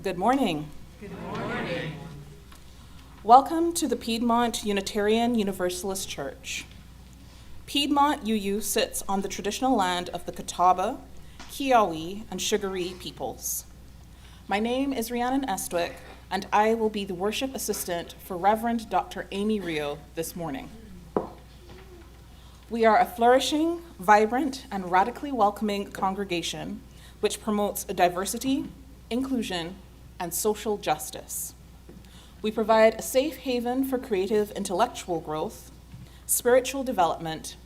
Good morning. Good morning. Welcome to the Piedmont Unitarian Universalist Church. Piedmont UU sits on the traditional land of the Catawba, Kiowa, and Sugaree peoples. My name is Rhiannon Estwick, and I will be the worship assistant for Reverend Dr. Amy Rio this morning. We are a flourishing, vibrant, and radically welcoming congregation which promotes diversity, inclusion, and social justice. We provide a safe haven for creative intellectual growth, spiritual development,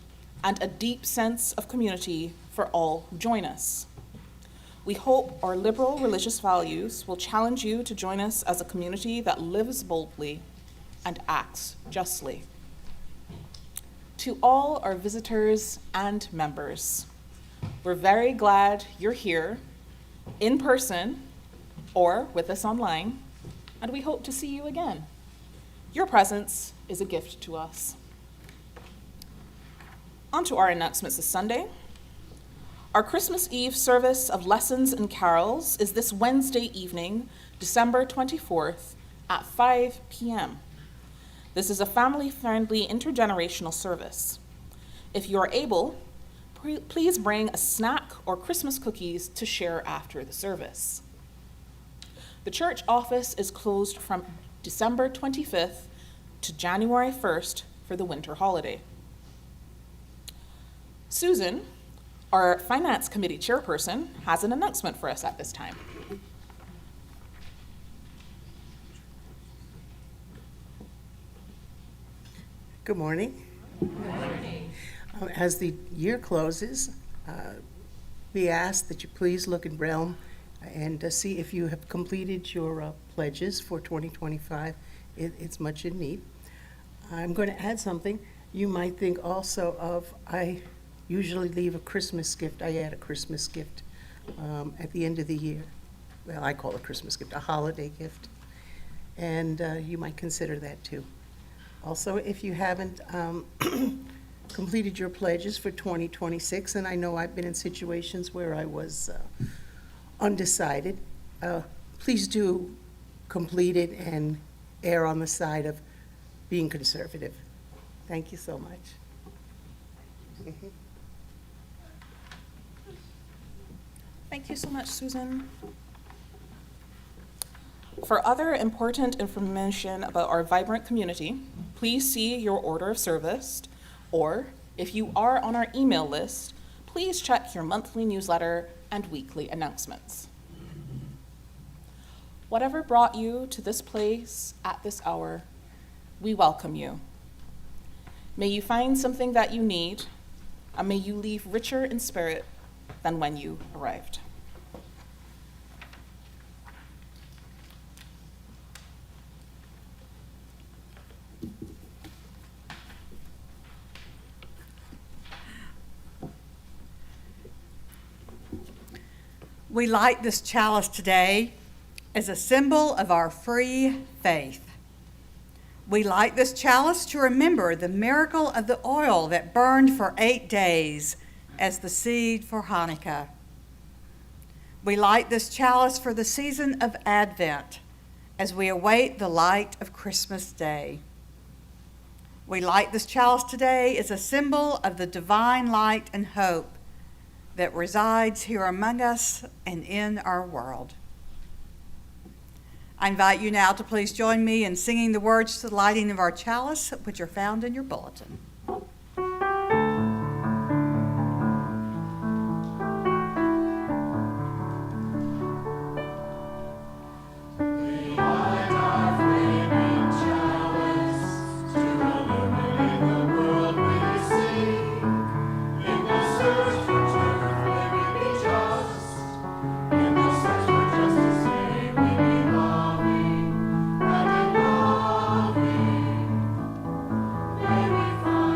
and a deep sense of community for all who join us. We hope our liberal religious values will challenge you to join us as a community that lives boldly and acts justly. To all our visitors and members, we're very glad you're here in person or with us online, and we hope to see you again. Your presence is a gift to us. On to our announcements this Sunday. Our Christmas Eve service of lessons and carols is this Wednesday evening, December 24th at 5 p.m. This is a family-friendly intergenerational service. If you are able, please bring a snack or Christmas cookies to share after the service. The church office is closed from December 25th to January 1st for the winter holiday. Susan, our Finance Committee chairperson, has an announcement for us at this time. Good morning. Good morning. As the year closes, we ask that you please look in Realm and see if you have completed your pledges for 2025. It's much in need. I'm going to add something. You might think also of, I usually leave a Christmas gift. I add a Christmas gift at the end of the year. Well, I call it a Christmas gift, a holiday gift. And you might consider that too. Also, if you haven't completed your pledges for 2026, and I know I've been in situations where I was undecided, please do complete it and err on the side of being conservative. Thank you so much. Thank you so much, Susan. For other important information about our vibrant community, please see your order of service, or if you are on our email list, please check your monthly newsletter and weekly announcements. Whatever brought you to this place at this hour, we welcome you. May you find something that you need, and may you leave richer in spirit than when you arrived. We light this chalice today as a symbol of our free faith. We light this chalice to remember the miracle of the oil that burned for 8 days as the seed for Hanukkah. We light this chalice for the season of Advent as we await the light of Christmas Day. We light this chalice today as a symbol of the divine light and hope that resides here among us and in our world. I invite you now to please join me in singing the words to the lighting of our chalice, which are found in your bulletin. May we find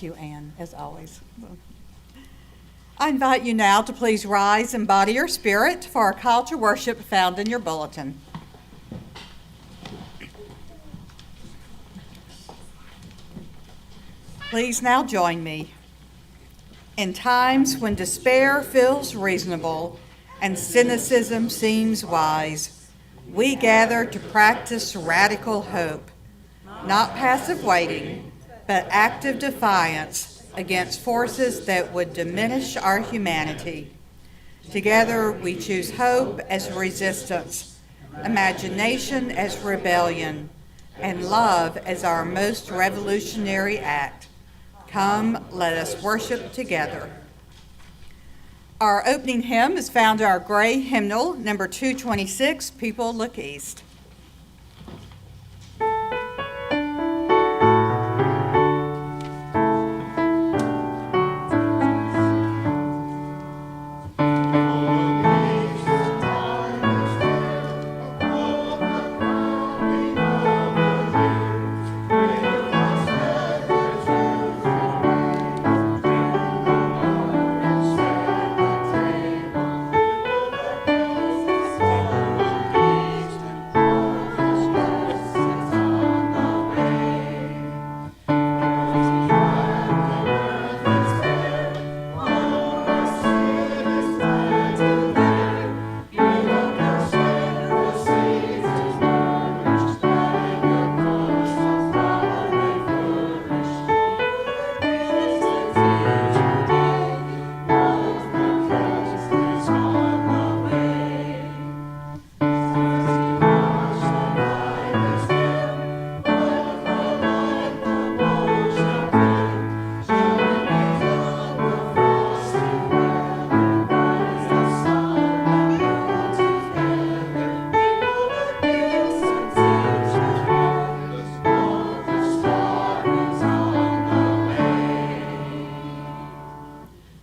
Thank you, Anne, as always. I invite you now to please rise and body your spirit for our call to worship found in your bulletin. Please now join me. In times when despair feels reasonable and cynicism seems wise, we gather to practice radical hope, not passive waiting, but active defiance against forces that would diminish our humanity. Together we choose hope as resistance, imagination as rebellion, and love as our most revolutionary act. Come, let us worship together. Our opening hymn is found in our gray hymnal, number 226, People Look East.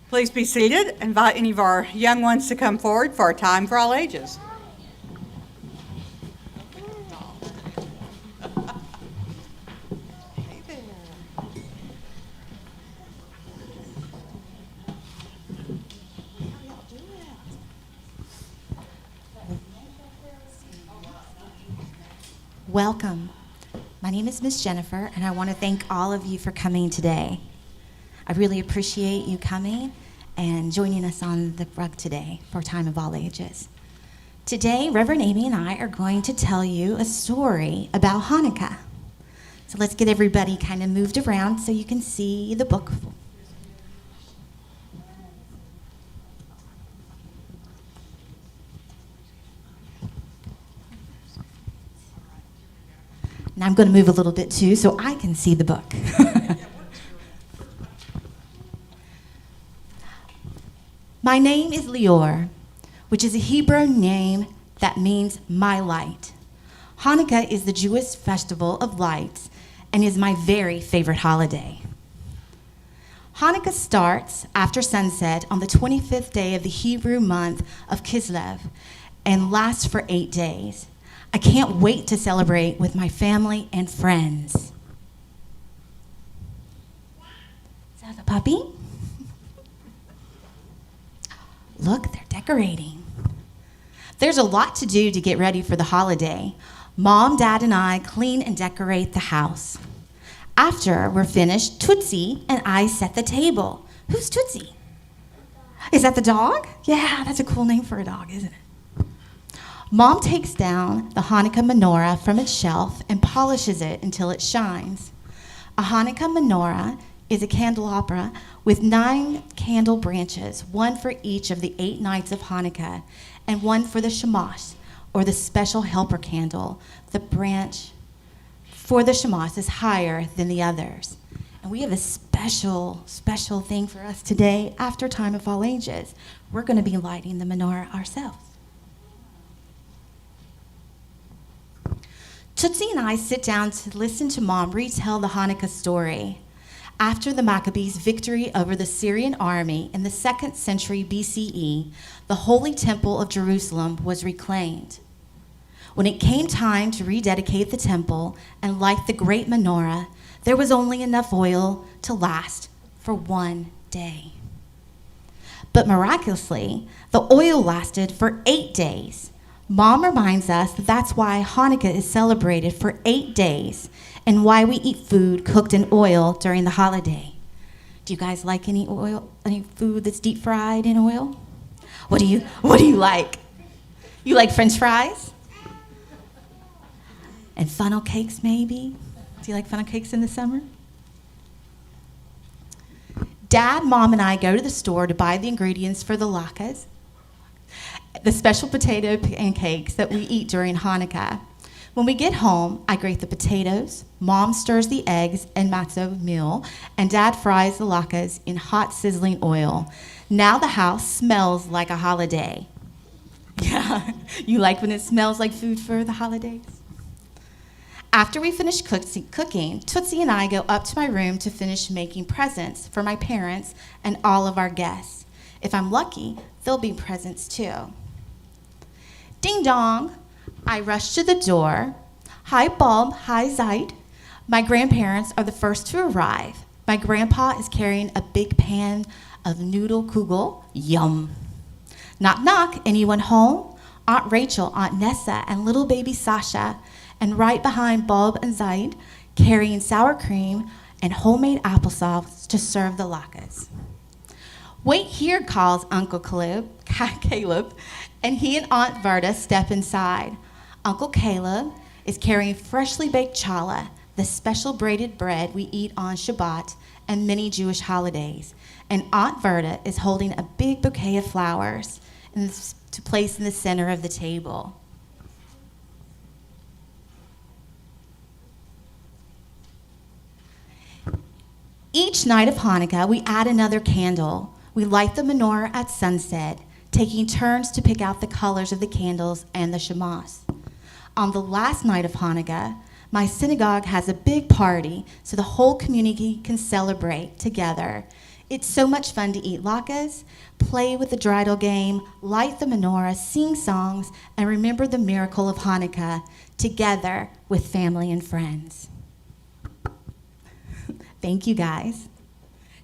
Please be seated. Invite any of our young ones to come forward for a time for all ages. Welcome. My name is Miss Jennifer, and I want to thank all of you for coming today. I really appreciate you coming and joining us on the rug today for Time of All Ages. Today, Reverend Amy and I are going to tell you a story about Hanukkah. So let's get everybody kind of moved around so you can see the book. And I'm going to move a little bit too so I can see the book. My name is Lior, which is a Hebrew name that means my light. Hanukkah is the Jewish festival of lights and is my very favorite holiday. Hanukkah starts after sunset on the 25th day of the Hebrew month of Kislev and lasts for 8 days. I can't wait to celebrate with my family and friends. Is that the puppy? Look, they're decorating. There's a lot to do to get ready for the holiday. Mom, Dad, and I clean and decorate the house. After we're finished, Tootsie and I set the table. Who's Tootsie? Is that the dog? Yeah, that's a cool name for a dog, isn't it? Mom takes down the Hanukkah menorah from its shelf and polishes it until it shines. A Hanukkah menorah is a candelabra with 9 candle branches, 1 for each of the 8 nights of Hanukkah, and 1 for the Shamash, or the special helper candle. The branch for the Shamash is higher than the others. And we have a special thing for us today after Time of All Ages. We're going to be lighting the menorah ourselves. Tootsie and I sit down to listen to Mom retell the Hanukkah story. After the Maccabees' victory over the Syrian army in the 2nd century BCE, the Holy Temple of Jerusalem was reclaimed. When it came time to rededicate the temple and light the great menorah, there was only enough oil to last for 1 day. But miraculously, the oil lasted for 8 days. Mom reminds us that that's why Hanukkah is celebrated for 8 days and why we eat food cooked in oil during the holiday. Do you guys like any food that's deep fried in oil? What do you like? You like French fries? And funnel cakes, maybe? Do you like funnel cakes in the summer? Dad, Mom, and I go to the store to buy the ingredients for the latkes, the special potato pancakes that we eat during Hanukkah. When we get home, I grate the potatoes, Mom stirs the eggs and matzo meal, and Dad fries the latkes in hot sizzling oil. Now the house smells like a holiday. Yeah, you like when it smells like food for the holidays? After we finish cooking, Tootsie and I go up to my room to finish making presents for my parents and all of our guests. If I'm lucky, there'll be presents too. Ding dong! I rush to the door. Hi, Bob. Hi, Zeit. My grandparents are the first to arrive. My grandpa is carrying a big pan of noodle kugel. Yum. Knock, knock. Anyone home? Aunt Rachel, Aunt Nessa, and little baby Sasha. And right behind Bob and Zeit, carrying sour cream and homemade applesauce to serve the latkes. Wait here, calls Uncle Caleb, and he and Aunt Verda step inside. Uncle Caleb is carrying freshly baked challah, the special braided bread we eat on Shabbat and many Jewish holidays. And Aunt Verda is holding a big bouquet of flowers to place in the center of the table. Each night of Hanukkah, we add another candle. We light the menorah at sunset, taking turns to pick out the colors of the candles and the shamas. On the last night of Hanukkah, my synagogue has a big party so the whole community can celebrate together. It's so much fun to eat latkes, play with the dreidel game, light the menorah, sing songs, and remember the miracle of Hanukkah together with family and friends. Thank you, guys.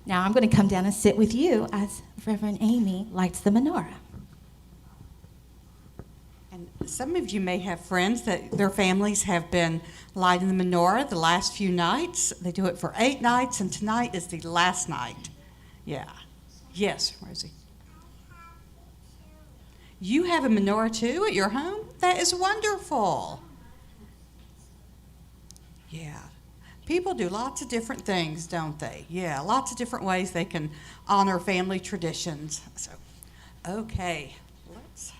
Now I'm going to come down and sit with you as Reverend Amy lights the menorah. And some of you may have friends that their families have been lighting the menorah the last few nights. They do it for 8 nights, and tonight is the last night. Yeah. Yes, Rosie. You have a menorah too at your home? That is wonderful. Yeah. People do lots of different things, don't they? Yeah, lots of different ways they can honor family traditions. So, okay, let's.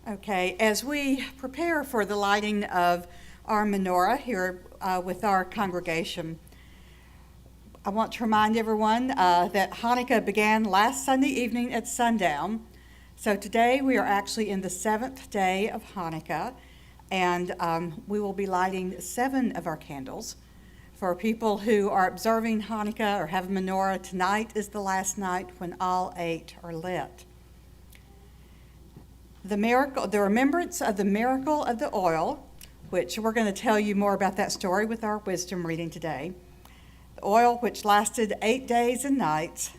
Okay, as we prepare for the lighting of our menorah here with our congregation, I want to remind everyone that Hanukkah began last Sunday evening at sundown. So today we are actually in the 7th day of Hanukkah, and we will be lighting 7 of our candles. For people who are observing Hanukkah or have a menorah, tonight is the last night when all 8 are lit. The remembrance of the miracle of the oil, which we're going to tell you more about that story with our wisdom reading today. The oil which lasted 8 days and nights,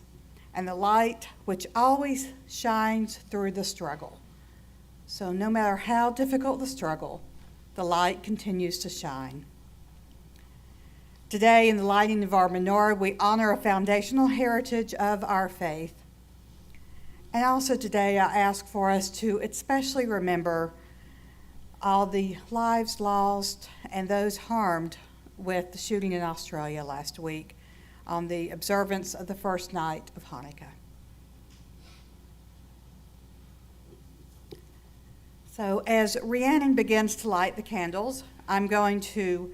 and the light which always shines through the struggle. So no matter how difficult the struggle, the light continues to shine. Today, in the lighting of our menorah, we honor a foundational heritage of our faith. And also today, I ask for us to especially remember all the lives lost and those harmed with the shooting in Australia last week on the observance of the first night of Hanukkah. So as Rhiannon begins to light the candles, I'm going to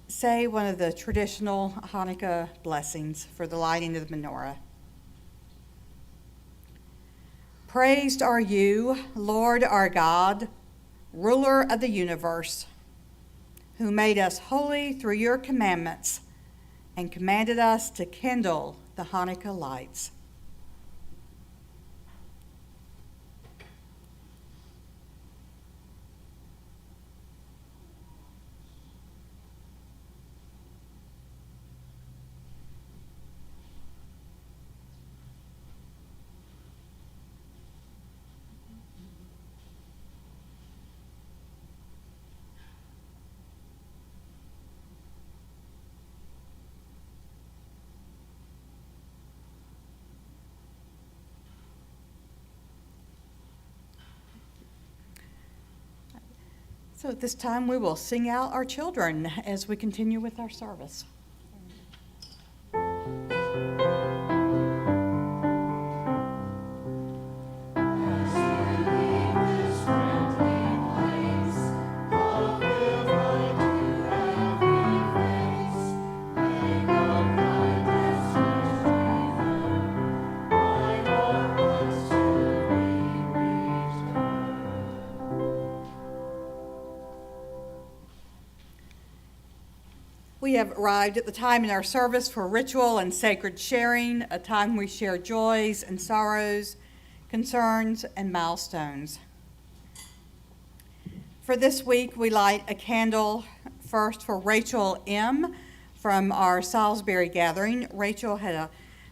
say one of the traditional Hanukkah blessings for the lighting of the menorah. Praised are you, Lord our God, ruler of the universe, who made us holy through your commandments and commanded us to kindle the Hanukkah lights. So at this time, we will sing out our children as we continue with our service. We have arrived at the time in our service for ritual and sacred sharing, a time we share joys and sorrows, concerns and milestones. For this week, we light a candle first for Rachel M. from our Salisbury gathering. Rachel had an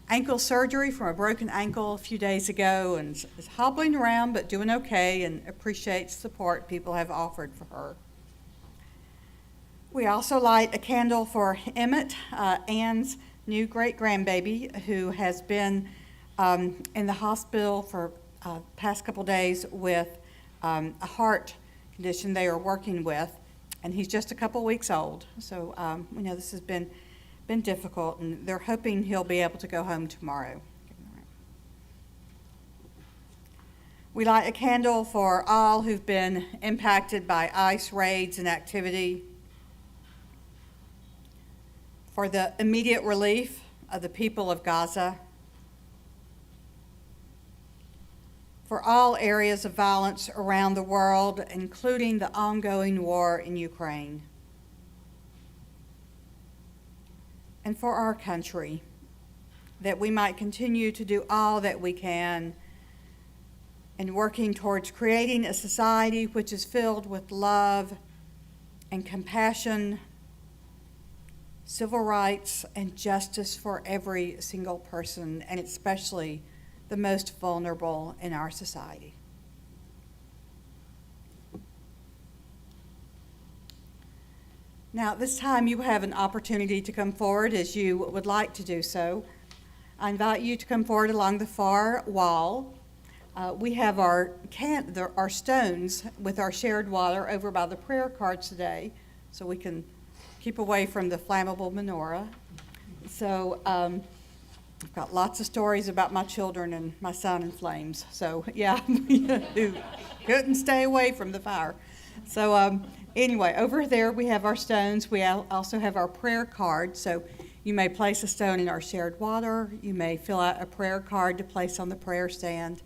ankle surgery from a broken ankle a few days ago and is hobbling around but doing okay and appreciates support people have offered for her. We also light a candle for Emmett, Ann's new great-grandbaby, who has been in the hospital for past couple days with a heart condition they are working with, and he's just a couple weeks old. So we know this has been difficult, and they're hoping he'll be able to go home tomorrow. We light a candle for all who've been impacted by ICE raids and activity, for the immediate relief of the people of Gaza, for all areas of violence around the world, including the ongoing war in Ukraine, and for our country, that we might continue to do all that we can in working towards creating a society which is filled with love and compassion, civil rights, and justice for every single person, and especially the most vulnerable in our society. Now, at this time, you have an opportunity to come forward as you would like to do so. I invite you to come forward along the far wall. We have our stones with our shared water over by the prayer cards today, so we can keep away from the flammable menorah. So I've got lots of stories about my children and my son in flames. So yeah, who couldn't stay away from the fire. So anyway, over there we have our stones. We also have our prayer card. So you may place a stone in our shared water. You may fill out a prayer card to place on the prayer stand.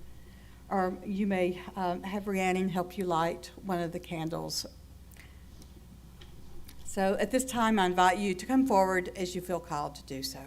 Or you may have Rhiannon help you light one of the candles. So at this time, I invite you to come forward as you feel called to do so.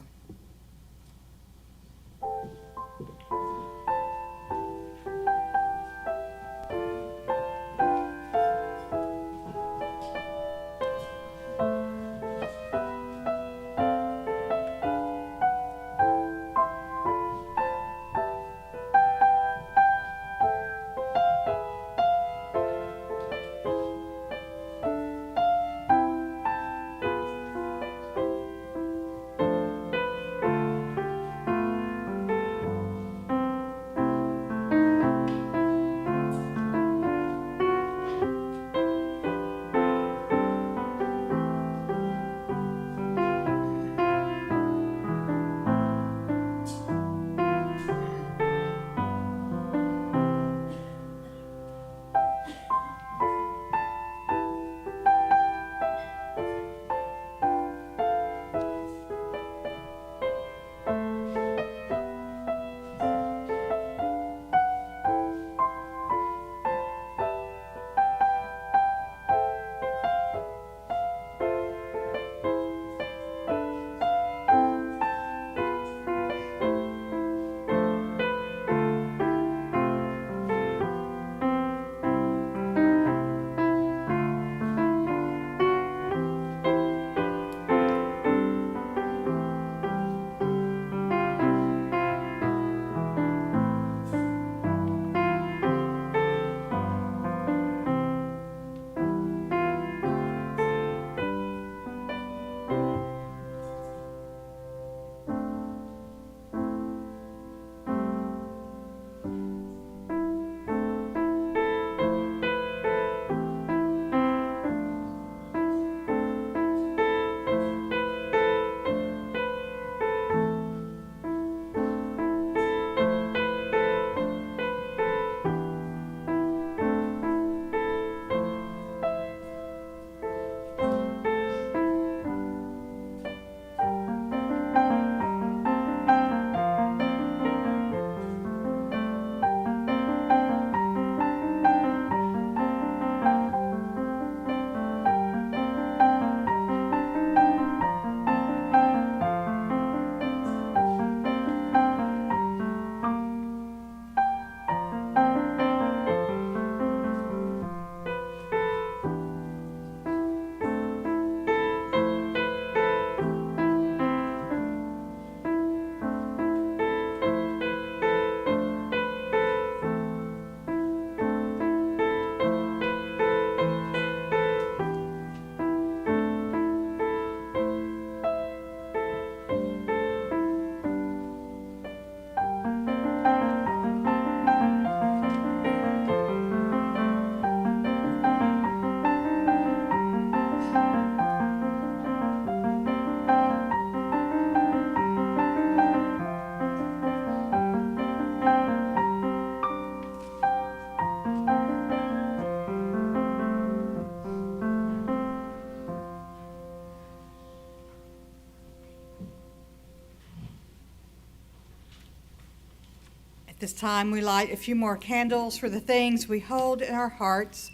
This time we light a few more candles for the things we hold in our hearts,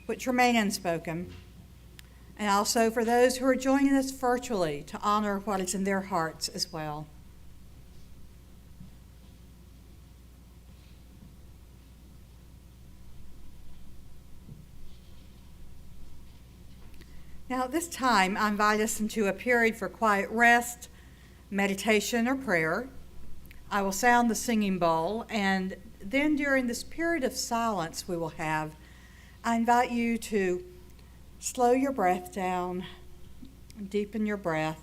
which remain unspoken, and also for those who are joining us virtually to honor what is in their hearts as well. Now, at this time, I invite us into a period for quiet rest, meditation, or prayer. I will sound the singing bowl, and then during this period of silence we will have, I invite you to slow your breath down, deepen your breath,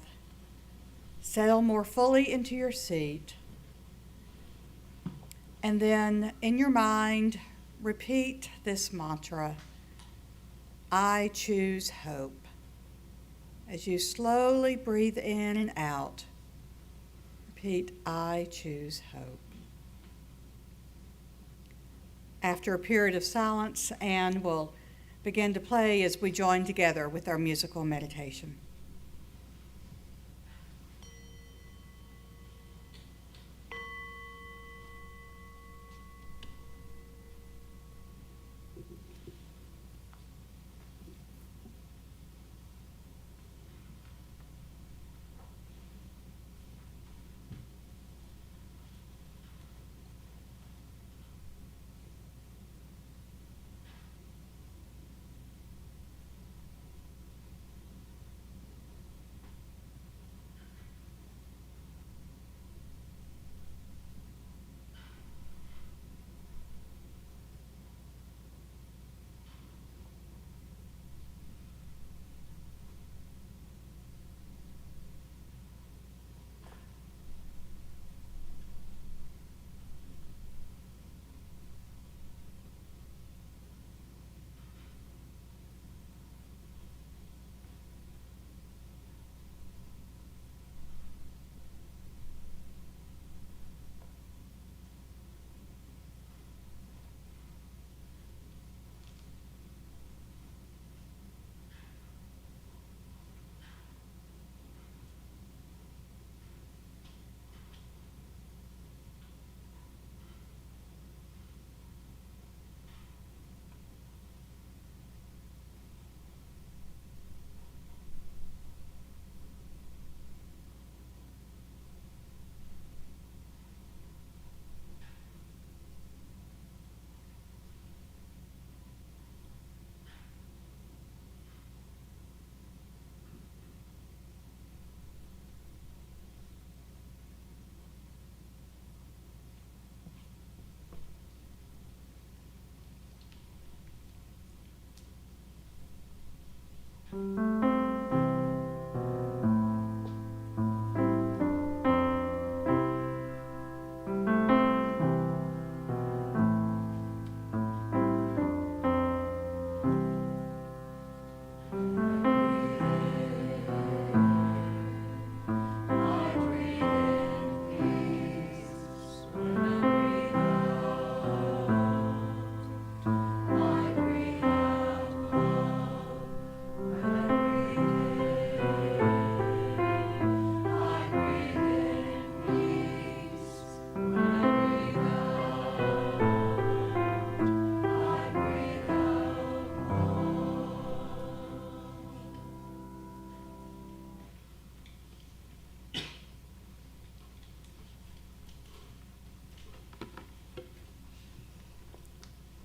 settle more fully into your seat, and then in your mind, repeat this mantra, I choose hope. As you slowly breathe in and out, repeat, I choose hope. After a period of silence, Anne will begin to play as we join together with our musical meditation.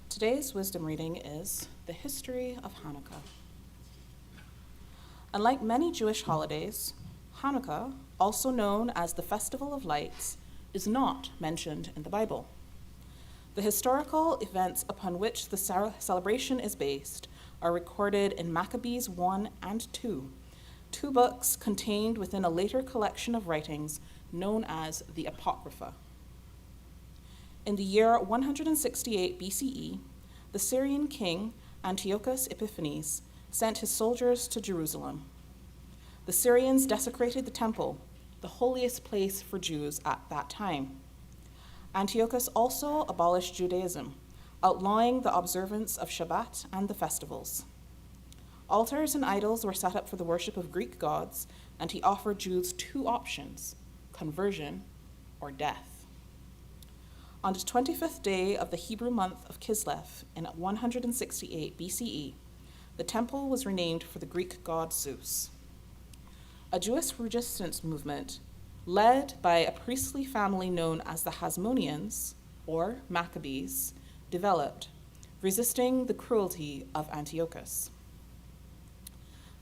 Today's wisdom reading is The History of Hanukkah. Unlike many Jewish holidays, Hanukkah, also known as the Festival of Lights, is not mentioned in the Bible. The historical events upon which the celebration is based are recorded in Maccabees 1 and 2, two books contained within a later collection of writings known as the Apocrypha. In the year 168 BCE, the Syrian king Antiochus Epiphanes sent his soldiers to Jerusalem. The Syrians desecrated the temple, the holiest place for Jews at that time. Antiochus also abolished Judaism, outlawing the observance of Shabbat and the festivals. Altars and idols were set up for the worship of Greek gods, and he offered Jews two options: conversion or death. On the 25th day of the Hebrew month of Kislev in 168 BCE, the temple was renamed for the Greek god Zeus. A Jewish resistance movement led by a priestly family known as the Hasmoneans, or Maccabees, developed, resisting the cruelty of Antiochus.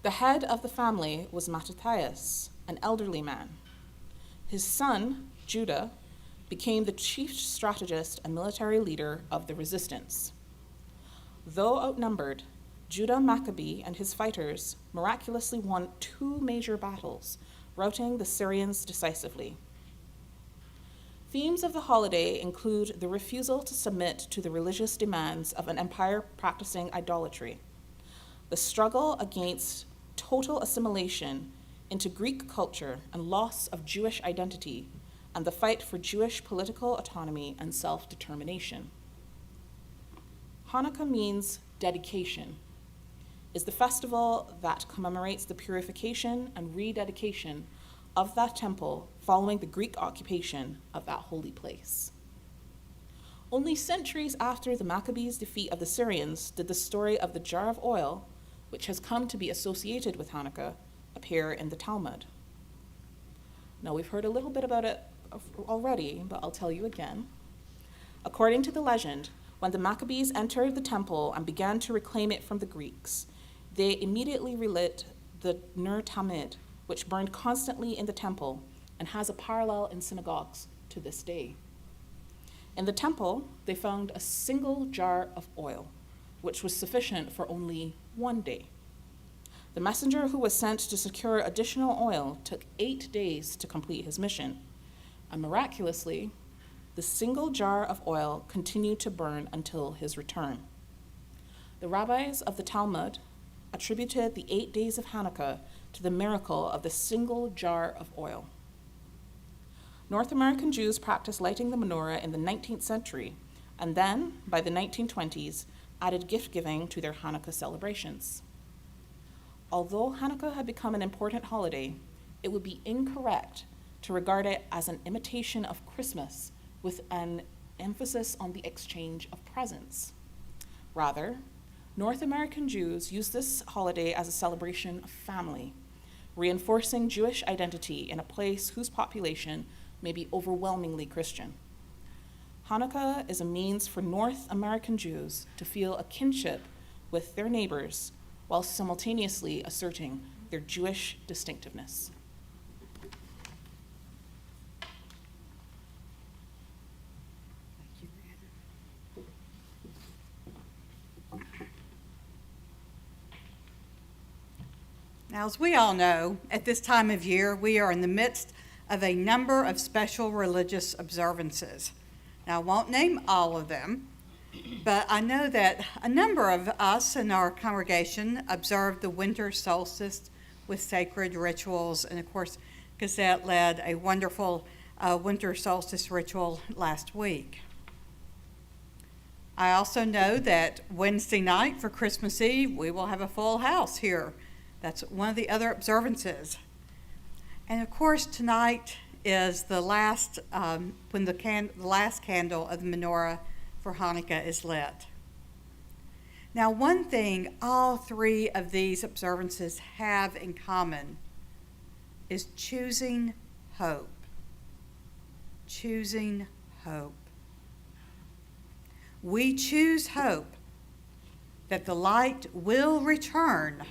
The head of the family was Mattathias, an elderly man. His son, Judah, became the chief strategist and military leader of the resistance. Though outnumbered, Judah Maccabee and his fighters miraculously won 2 major battles, routing the Syrians decisively. Themes of the holiday include the refusal to submit to the religious demands of an empire practicing idolatry, the struggle against total assimilation into Greek culture and loss of Jewish identity, and the fight for Jewish political autonomy and self-determination. Hanukkah means dedication, is the festival that commemorates the purification and rededication of that temple following the Greek occupation of that holy place. Only centuries after the Maccabees' defeat of the Syrians did the story of the jar of oil, which has come to be associated with Hanukkah, appear in the Talmud. Now, we've heard a little bit about it already, but I'll tell you again. According to the legend, when the Maccabees entered the temple and began to reclaim it from the Greeks, they immediately relit the Ner Tamid, which burned constantly in the temple and has a parallel in synagogues to this day. In the temple, they found a single jar of oil, which was sufficient for only 1 day. The messenger who was sent to secure additional oil took 8 days to complete his mission, and miraculously, the single jar of oil continued to burn until his return. The rabbis of the Talmud attributed the 8 days of Hanukkah to the miracle of the single jar of oil. North American Jews practiced lighting the menorah in the 19th century, and then, by the 1920s, added gift-giving to their Hanukkah celebrations. Although Hanukkah had become an important holiday, it would be incorrect to regard it as an imitation of Christmas with an emphasis on the exchange of presents. Rather, North American Jews use this holiday as a celebration of family, reinforcing Jewish identity in a place whose population may be overwhelmingly Christian. Hanukkah is a means for North American Jews to feel a kinship with their neighbors while simultaneously asserting their Jewish distinctiveness. Now, as we all know, at this time of year, we are in the midst of a number of special religious observances. Now, I won't name all of them, but I know that a number of us in our congregation observe the winter solstice with sacred rituals, and of course, Gazette led a wonderful winter solstice ritual last week. I also know that Wednesday night for Christmas Eve, we will have a full house here. That's one of the other observances. And of course, tonight is the last, when the last candle of the menorah for Hanukkah is lit. Now, one thing all 3 of these observances have in common is choosing hope. Choosing hope. We choose hope that the light will return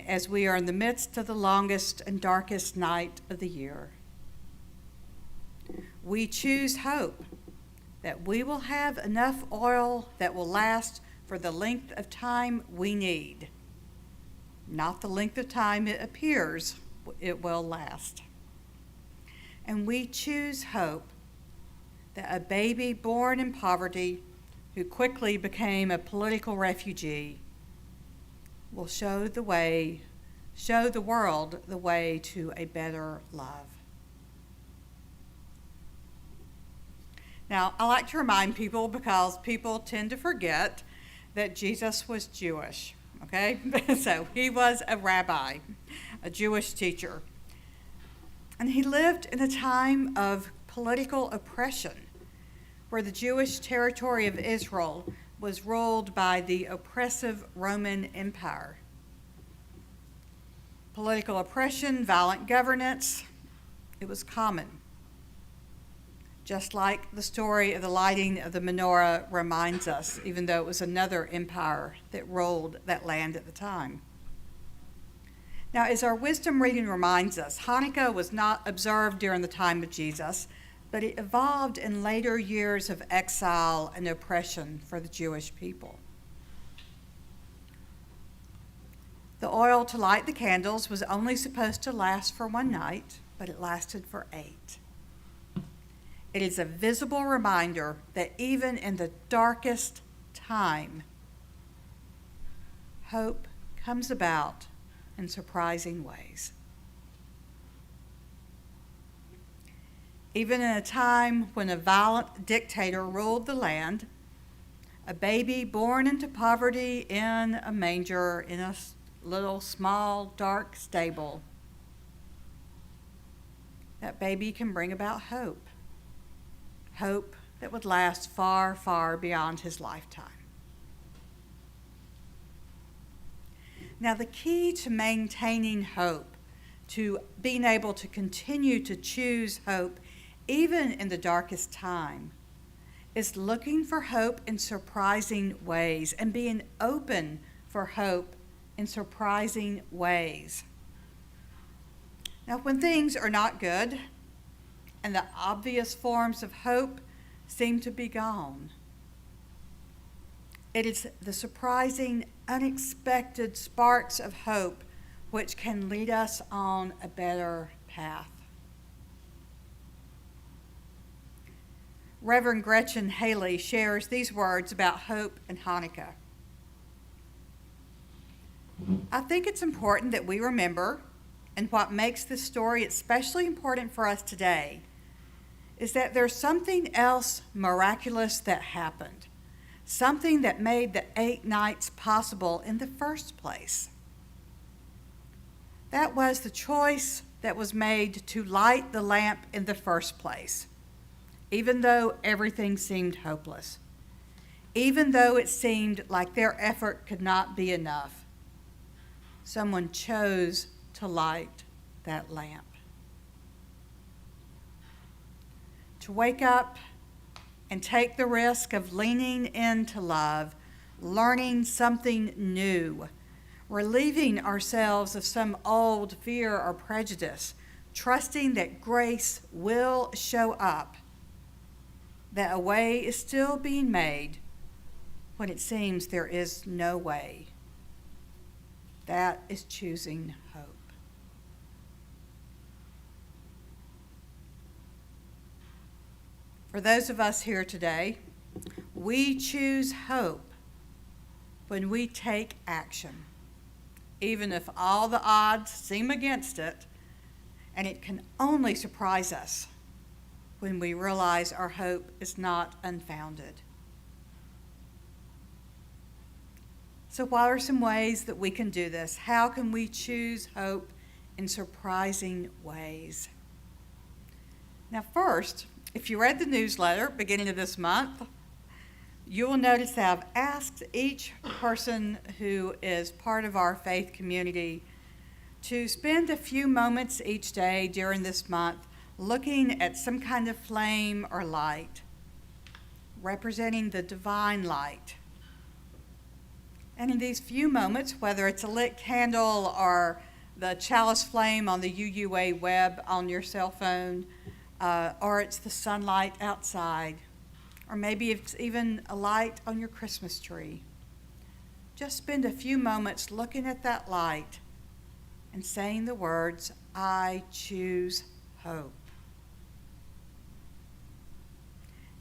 as we are in the midst of the longest and darkest night of the year. We choose hope that we will have enough oil that will last for the length of time we need, not the length of time it appears it will last. And we choose hope that a baby born in poverty who quickly became a political refugee will show the world the way to a better love. Now, I like to remind people, because people tend to forget, that Jesus was Jewish, okay? So he was a rabbi, a Jewish teacher. And he lived in a time of political oppression. where the Jewish territory of Israel was ruled by the oppressive Roman Empire. Political oppression, violent governance, it was common. Just like the story of the lighting of the menorah reminds us, even though it was another empire that ruled that land at the time. Now, as our wisdom reading reminds us, Hanukkah was not observed during the time of Jesus, but it evolved in later years of exile and oppression for the Jewish people. The oil to light the candles was only supposed to last for one night, but it lasted for 8. It is a visible reminder that even in the darkest time, hope comes about in surprising ways. Even in a time when a violent dictator ruled the land, a baby born into poverty in a manger in a little small dark stable, that baby can bring about hope. Hope that would last far, far beyond his lifetime. Now, the key to maintaining hope, to being able to continue to choose hope even in the darkest time, is looking for hope in surprising ways and being open for hope in surprising ways. Now, when things are not good and the obvious forms of hope seem to be gone, it is the surprising, unexpected sparks of hope which can lead us on a better path. Reverend Gretchen Haley shares these words about hope and Hanukkah. I think it's important that we remember, and what makes this story especially important for us today, is that there's something else miraculous that happened, something that made the 8 nights possible in the first place. That was the choice that was made to light the lamp in the first place, even though everything seemed hopeless, even though it seemed like their effort could not be enough. Someone chose to light that lamp. To wake up and take the risk of leaning into love, learning something new, relieving ourselves of some old fear or prejudice, trusting that grace will show up, that a way is still being made when it seems there is no way. That is choosing hope. For those of us here today, we choose hope when we take action, even if all the odds seem against it, and it can only surprise us when we realize our hope is not unfounded. So what are some ways that we can do this? How can we choose hope in surprising ways? Now, first, if you read the newsletter beginning of this month, you will notice that I've asked each person who is part of our faith community to spend a few moments each day during this month looking at some kind of flame or light, representing the divine light. And in these few moments, whether it's a lit candle or the chalice flame on the UUA web on your cell phone, or it's the sunlight outside, or maybe it's even a light on your Christmas tree, just spend a few moments looking at that light and saying the words, I choose hope.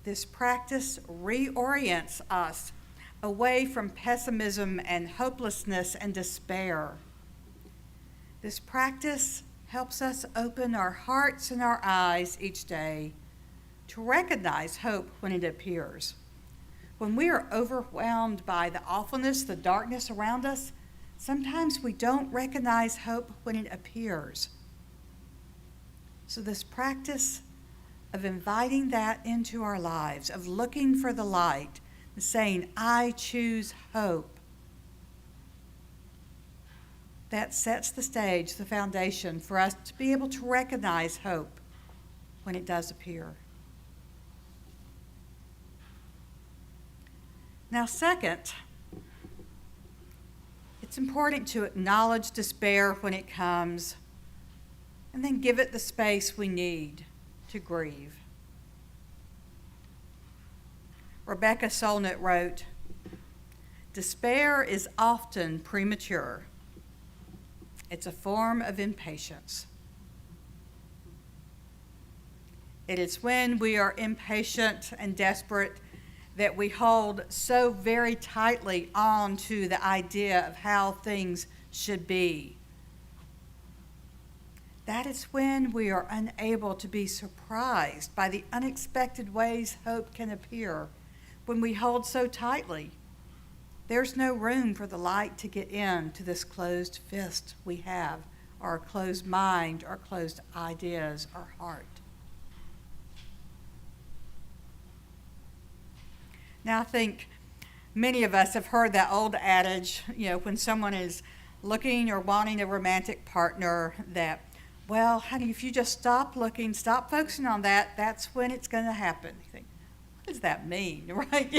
This practice reorients us away from pessimism and hopelessness and despair. This practice helps us open our hearts and our eyes each day to recognize hope when it appears. When we are overwhelmed by the awfulness, the darkness around us, sometimes we don't recognize hope when it appears. So this practice of inviting that into our lives, of looking for the light and saying, I choose hope. That sets the stage, the foundation for us to be able to recognize hope when it does appear. Now, second, it's important to acknowledge despair when it comes and then give it the space we need to grieve. Rebecca Solnit wrote, "Despair is often premature. It's a form of impatience. It is when we are impatient and desperate that we hold so very tightly on to the idea of how things should be. That is when we are unable to be surprised by the unexpected ways hope can appear. When we hold so tightly, there's no room for the light to get into this closed fist we have, our closed mind, our closed ideas, our heart." Now, I think many of us have heard that old adage, when someone is looking or wanting a romantic partner, that, well, honey, if you just stop looking, stop focusing on that, that's when it's going to happen. You think, what does that mean, right?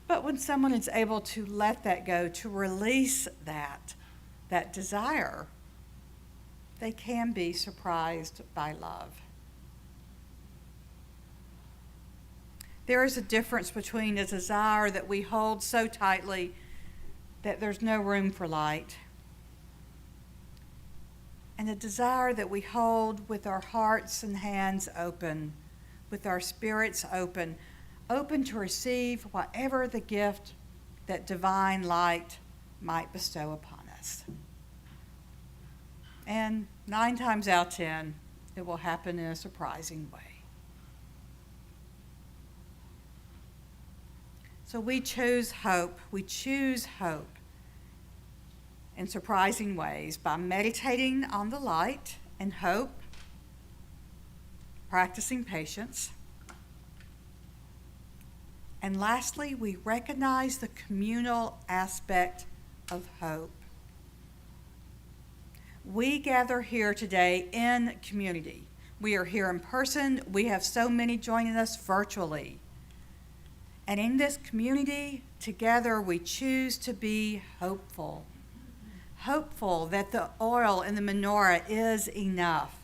But when someone is able to let that go, to release that desire, they can be surprised by love. There is a difference between a desire that we hold so tightly that there's no room for light, and a desire that we hold with our hearts and hands open, with our spirits open to receive whatever the gift that divine light might bestow upon us. And 9 times out of 10, it will happen in a surprising way. So we choose hope. We choose hope in surprising ways by meditating on the light and hope, practicing patience, and lastly, we recognize the communal aspect of hope. We gather here today in community. We are here in person. We have so many joining us virtually. And in this community, together, we choose to be hopeful. Hopeful that the oil in the menorah is enough.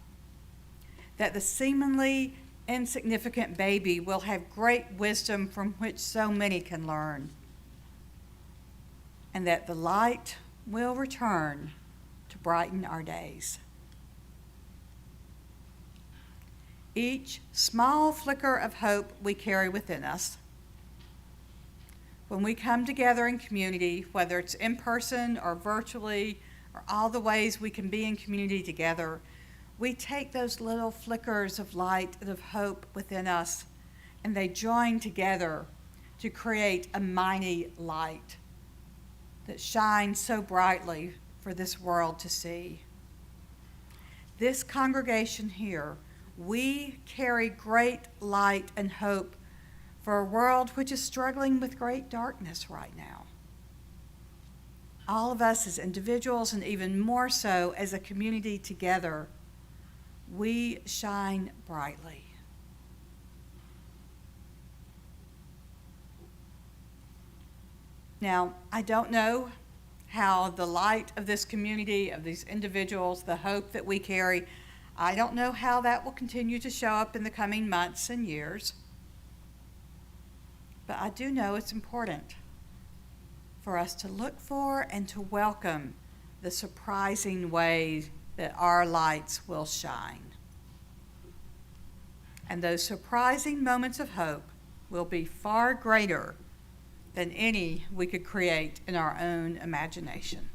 That the seemingly insignificant baby will have great wisdom from which so many can learn. And that the light will return to brighten our days. Each small flicker of hope we carry within us, when we come together in community, whether it's in person or virtually, or all the ways we can be in community together, we take those little flickers of light and of hope within us, and they join together to create a mighty light that shines so brightly for this world to see. This congregation here, we carry great light and hope for a world which is struggling with great darkness right now. All of us as individuals, and even more so as a community together, we shine brightly. Now, I don't know how the light of this community, of these individuals, the hope that we carry, I don't know how that will continue to show up in the coming months and years. But I do know it's important for us to look for and to welcome the surprising way that our lights will shine. And those surprising moments of hope will be far greater than any we could create in our own imagination.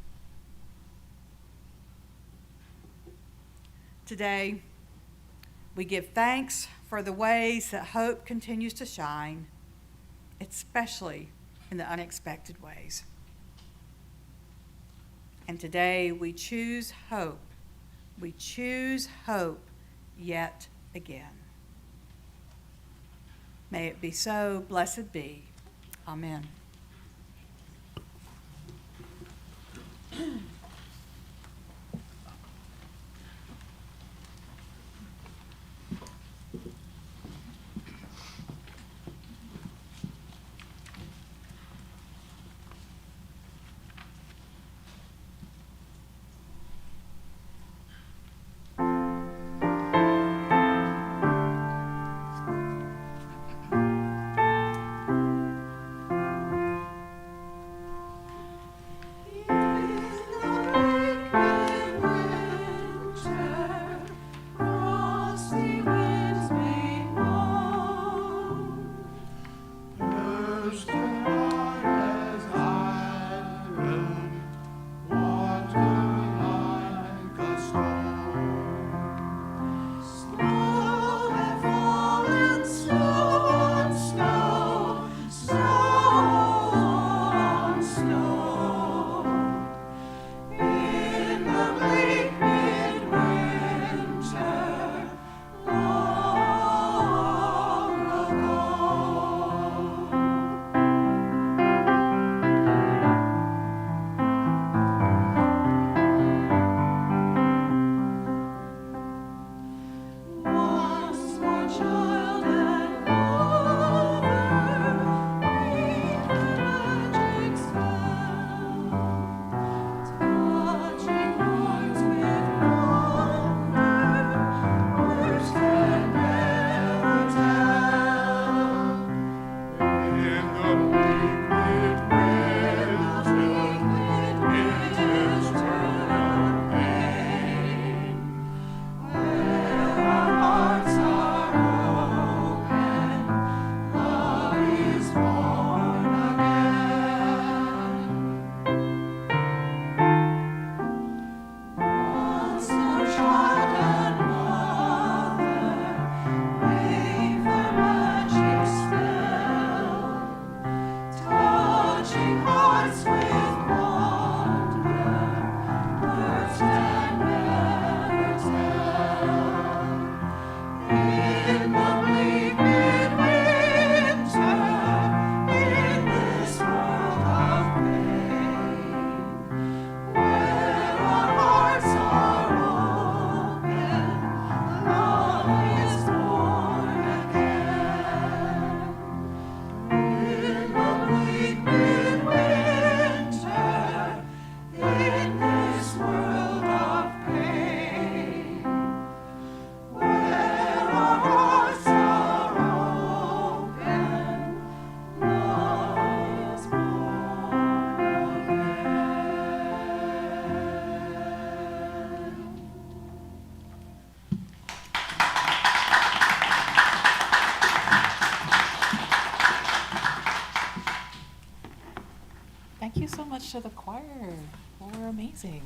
Today, we give thanks for the ways that hope continues to shine, especially in the unexpected ways. And today we choose hope. We choose hope yet again. May it be so, blessed be. Amen. Thank you so much to the choir. They were amazing.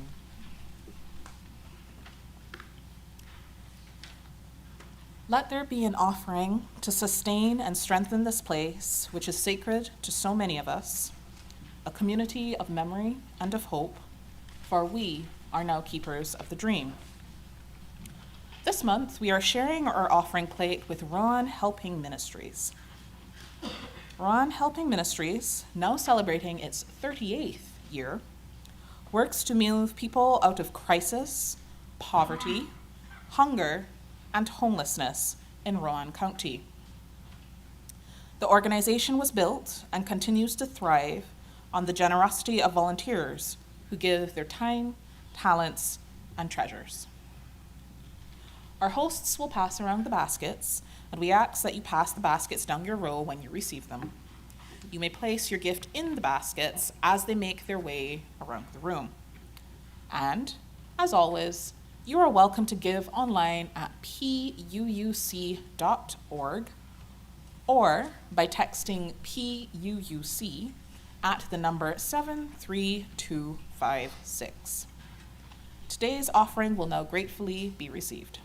Let there be an offering to sustain and strengthen this place, which is sacred to so many of us, a community of memory and of hope, for we are now keepers of the dream. This month, we are sharing our offering plate with Rowan Helping Ministries. Rowan Helping Ministries, now celebrating its 38th year, works to move people out of crisis, poverty, hunger, and homelessness in Rowan County. The organization was built and continues to thrive on the generosity of volunteers who give their time, talents, and treasures. Our hosts will pass around the baskets, and we ask that you pass the baskets down your row when you receive them. You may place your gift in the baskets as they make their way around the room. And, as always, you are welcome to give online at puuc.org or by texting PUUC at the number 73256. Today's offering will now gratefully be received.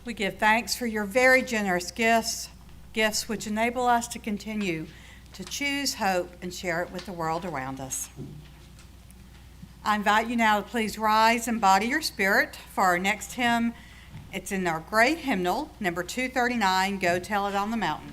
We give thanks for your very generous gifts which enable us to continue to choose hope and share it with the world around us. I invite you now to please rise and body your spirit for our next hymn. It's in our great hymnal, number 239, Go Tell It on the Mountain.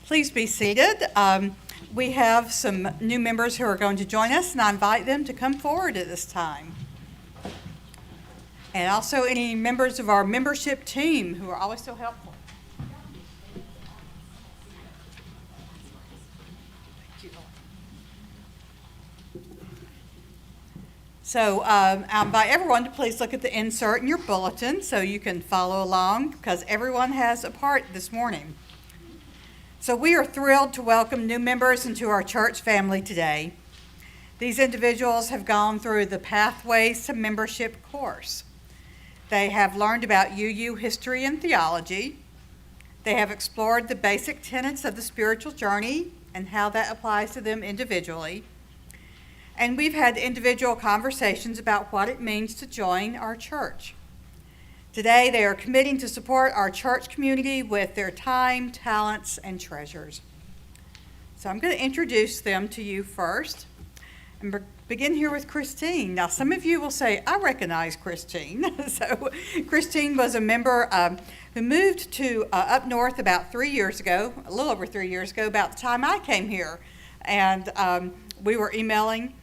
Please be seated. We have some new members who are going to join us, and I invite them to come forward at this time. And also any members of our membership team who are always so helpful. So I invite everyone to please look at the insert in your bulletin so you can follow along, because everyone has a part this morning. So we are thrilled to welcome new members into our church family today. These individuals have gone through the Pathways to Membership course. They have learned about UU history and theology. They have explored the basic tenets of the spiritual journey and how that applies to them individually. And we've had individual conversations about what it means to join our church. Today, they are committing to support our church community with their time, talents, and treasures. So I'm going to introduce them to you first and begin here with Christine. Now, some of you will say, I recognize Christine. So Christine was a member who moved to up north about 3 years ago, a little over 3 years ago, about the time I came here. And we were emailing.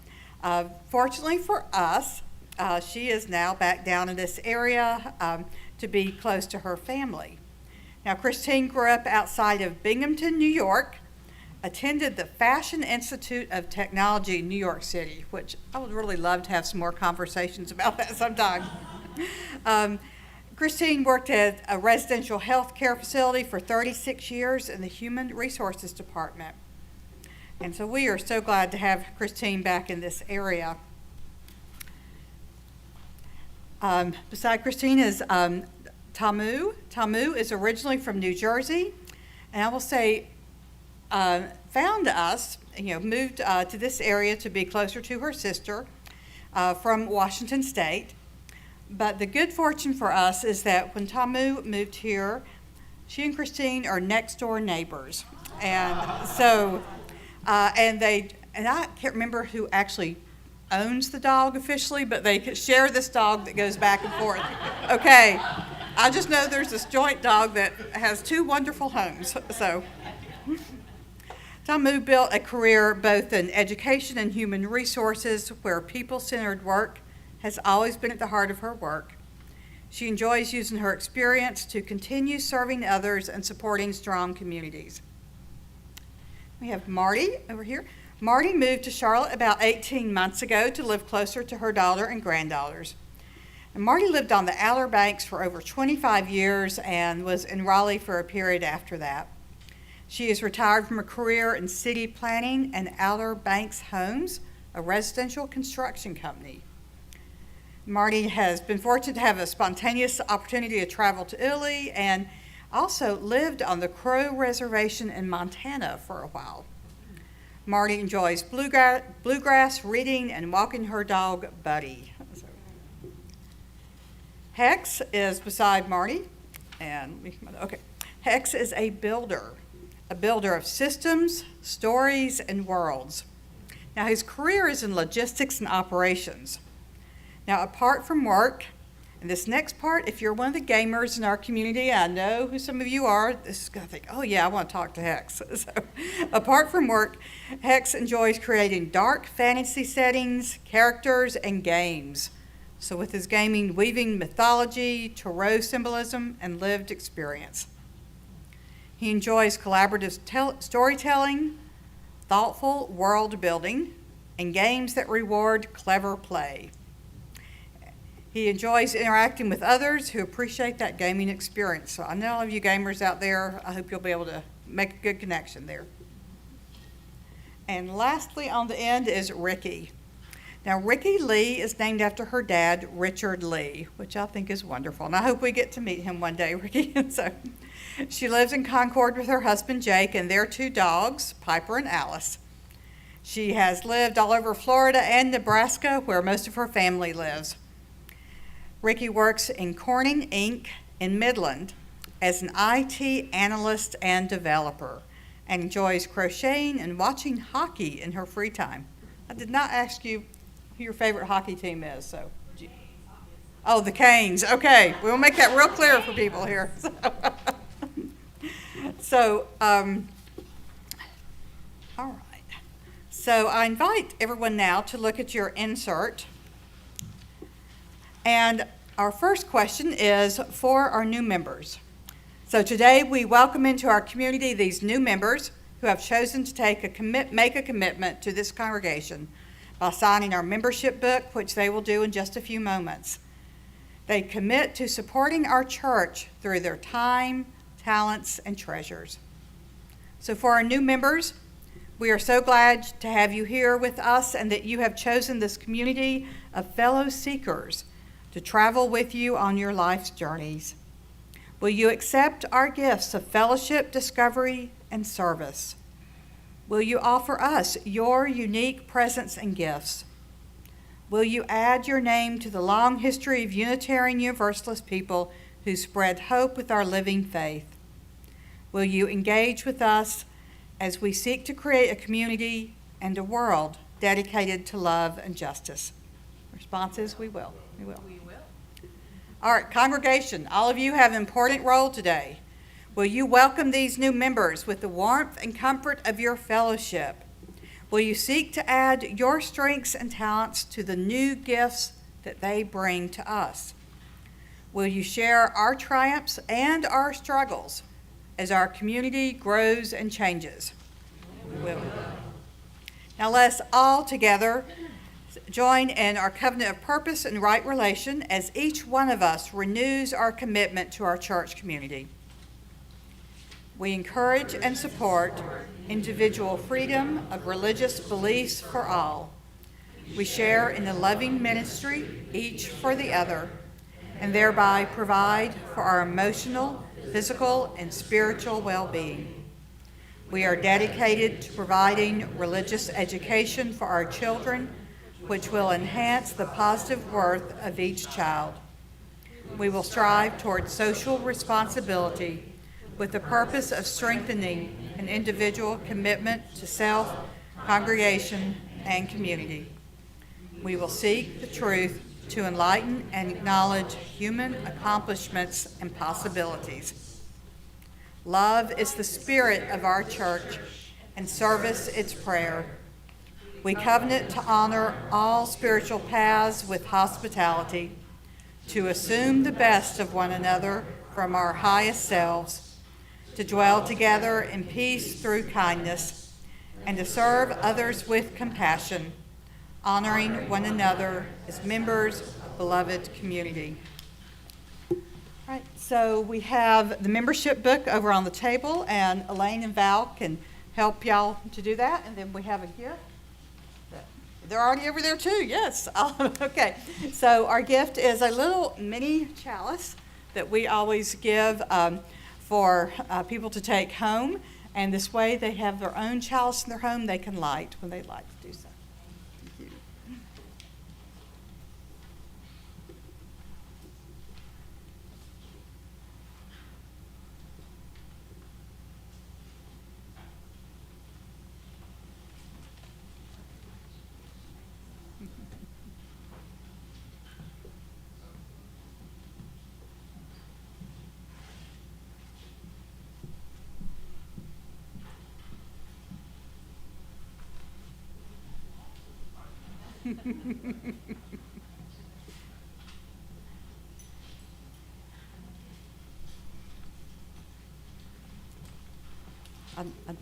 Fortunately for us, she is now back down in this area to be close to her family. Now, Christine grew up outside of Binghamton, New York, attended the Fashion Institute of Technology in New York City, which I would really love to have some more conversations about that sometime. Christine worked at a residential health care facility for 36 years in the Human Resources Department. And so we are so glad to have Christine back in this area. Beside Christine is Tamu. Tamu is originally from New Jersey, and I will say found us, moved to this area to be closer to her sister from Washington State. But the good fortune for us is that when Tamu moved here, she and Christine are next door neighbors. And so, and I can't remember who actually owns the dog officially, but they share this dog that goes back and forth. Okay, I just know there's this joint dog that has two wonderful homes. So Tamu built a career both in education and human resources where people-centered work has always been at the heart of her work. She enjoys using her experience to continue serving others and supporting strong communities. We have Marty over here. Marty moved to Charlotte about 18 months ago to live closer to her daughter and granddaughters. And Marty lived on the Outer Banks for over 25 years and was in Raleigh for a period after that. She is retired from a career in city planning and Outer Banks Homes, a residential construction company. Marty has been fortunate to have a spontaneous opportunity to travel to Italy and also lived on the Crow Reservation in Montana for a while. Marty enjoys bluegrass, reading, and walking her dog, Buddy. Hex is beside Marty, Hex is a builder of systems, stories, and worlds. Now, his career is in logistics and operations. Now, apart from work, and this next part, if you're one of the gamers in our community, I know who some of you are, this is going to think, oh yeah, I want to talk to Hex. So, apart from work, Hex enjoys creating dark fantasy settings, characters, and games. So with his gaming weaving mythology, tarot symbolism, and lived experience. He enjoys collaborative storytelling, thoughtful world building, and games that reward clever play. He enjoys interacting with others who appreciate that gaming experience. So I know all of you gamers out there, I hope you'll be able to make a good connection there. And lastly on the end is Ricky. Now, Ricky Lee is named after her dad, Richard Lee, which I think is wonderful. And I hope we get to meet him one day, Ricky. So she lives in Concord with her husband, Jake, and their two dogs, Piper and Alice. She has lived all over Florida and Nebraska, where most of her family lives. Ricky works in Corning, Inc. in Midland as an IT analyst and developer and enjoys crocheting and watching hockey in her free time. I did not ask you who your favorite hockey team is, so. Oh, the Canes. Okay, we'll make that real clear for people here. So, all right. So I invite everyone now to look at your insert. And our first question is for our new members. So today we welcome into our community these new members who have chosen to make a commitment to this congregation by signing our membership book, which they will do in just a few moments. They commit to supporting our church through their time, talents, and treasures. So for our new members, we are so glad to have you here with us and that you have chosen this community of fellow seekers to travel with you on your life's journeys. Will you accept our gifts of fellowship, discovery, and service? Will you offer us your unique presence and gifts? Will you add your name to the long history of Unitarian Universalist people who spread hope with our living faith? Will you engage with us as we seek to create a community and a world dedicated to love and justice? Response is we will. We will. All right, congregation, all of you have an important role today. Will you welcome these new members with the warmth and comfort of your fellowship? Will you seek to add your strengths and talents to the new gifts that they bring to us? Will you share our triumphs and our struggles as our community grows and changes? We will. Now let's all together join in our covenant of purpose and right relation as each one of us renews our commitment to our church community. We encourage and support individual freedom of religious beliefs for all. We share in the loving ministry, each for the other, and thereby provide for our emotional, physical, and spiritual well-being. We are dedicated to providing religious education for our children, which will enhance the positive worth of each child. We will strive toward social responsibility with the purpose of strengthening an individual commitment to self, congregation, and community. We will seek the truth to enlighten and acknowledge human accomplishments and possibilities. Love is the spirit of our church, and service its prayer. We covenant to honor all spiritual paths with hospitality, to assume the best of one another from our highest selves, to dwell together in peace through kindness, and to serve others with compassion, honoring one another as members of beloved community. All right, so we have the membership book over on the table, and Elaine and Val can help y'all to do that, and then we have a gift. They're already over there too, yes. Okay, so our gift is a little mini chalice that we always give for people to take home, and this way they have their own chalice in their home they can light when they like to do so. Thank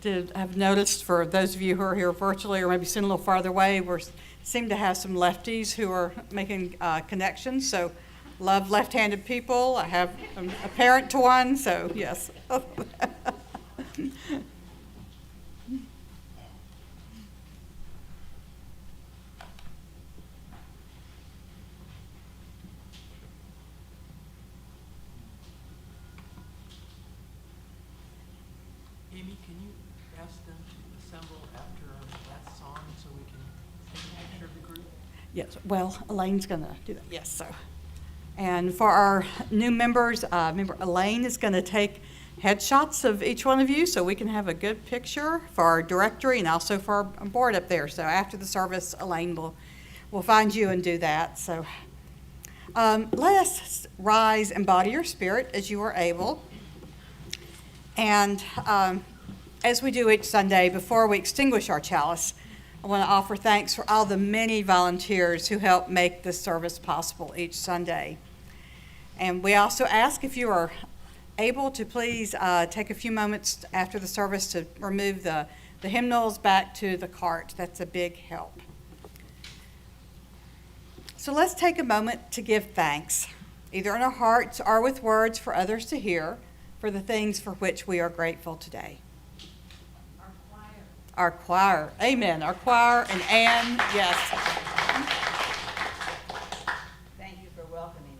you. I've noticed for those of you who are here virtually or maybe sitting a little farther away, we seem to have some lefties who are making connections. So love left-handed people. I have a parent to one, so yes. Amy, can you ask them to assemble after that song so we can take a picture of the group? Yes, well, Elaine's going to do that, yes, so. And for our new members, member Elaine is going to take headshots of each one of you so we can have a good picture for our directory and also for our board up there. So after the service, Elaine will find you and do that. So let us rise and body your spirit as you are able. And as we do each Sunday, before we extinguish our chalice, I want to offer thanks for all the many volunteers who help make this service possible each Sunday. And we also ask if you are able to please take a few moments after the service to remove the hymnals back to the cart. That's a big help. So let's take a moment to give thanks, either in our hearts or with words for others to hear, for the things for which we are grateful today. Our choir, amen. Our choir and Anne, yes. Thank you for welcoming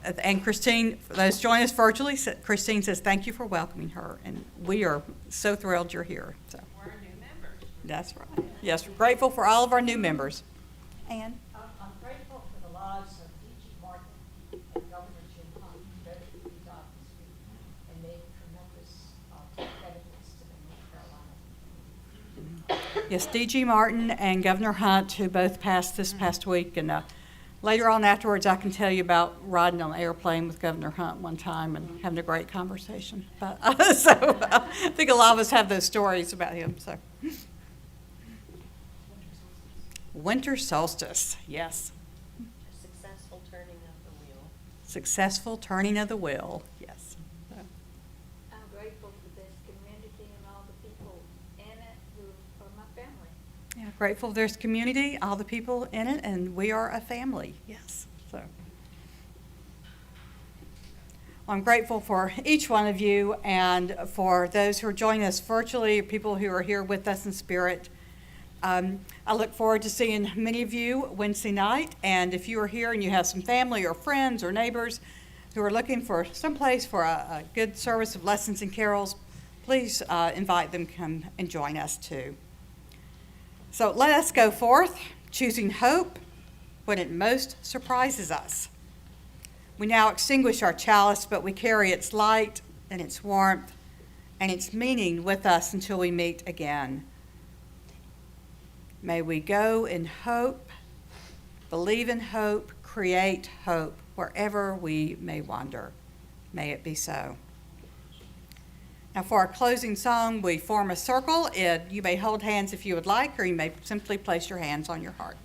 me. And Christine, for those joining us virtually, Christine says thank you for welcoming her, and we are so thrilled you're here. So. We're new members. That's right. Yes, we're grateful for all of our new members. Anne? I'm grateful for the lives of D.G. Martin and Governor Jim Hunt, both of who died this week and made tremendous benefits to the North Carolina. Yes, D.G. Martin and Governor Hunt, who both passed this past week. And later on afterwards, I can tell you about riding on an airplane with Governor Hunt one time and having a great conversation. But, so I think a lot of us have those stories about him. So, winter solstice, yes. A successful turning of the wheel. Successful turning of the wheel, yes. So, I'm grateful for this community and all the people in it who are my family. yeah, grateful there's community, all the people in it, and we are a family, yes. So, I'm grateful for each one of you and for those who are joining us virtually, people who are here with us in spirit. I look forward to seeing many of you Wednesday night, and if you are here and you have some family or friends or neighbors who are looking for some place for a good service of lessons and carols, please invite them to come and join us too. So let us go forth, choosing hope when it most surprises us. We now extinguish our chalice, but we carry its light and its warmth and its meaning with us until we meet again. May we go in hope, believe in hope, create hope wherever we may wander. May it be so. Now, for our closing song, we form a circle. You may hold hands if you would like, or you may simply place your hands on your heart.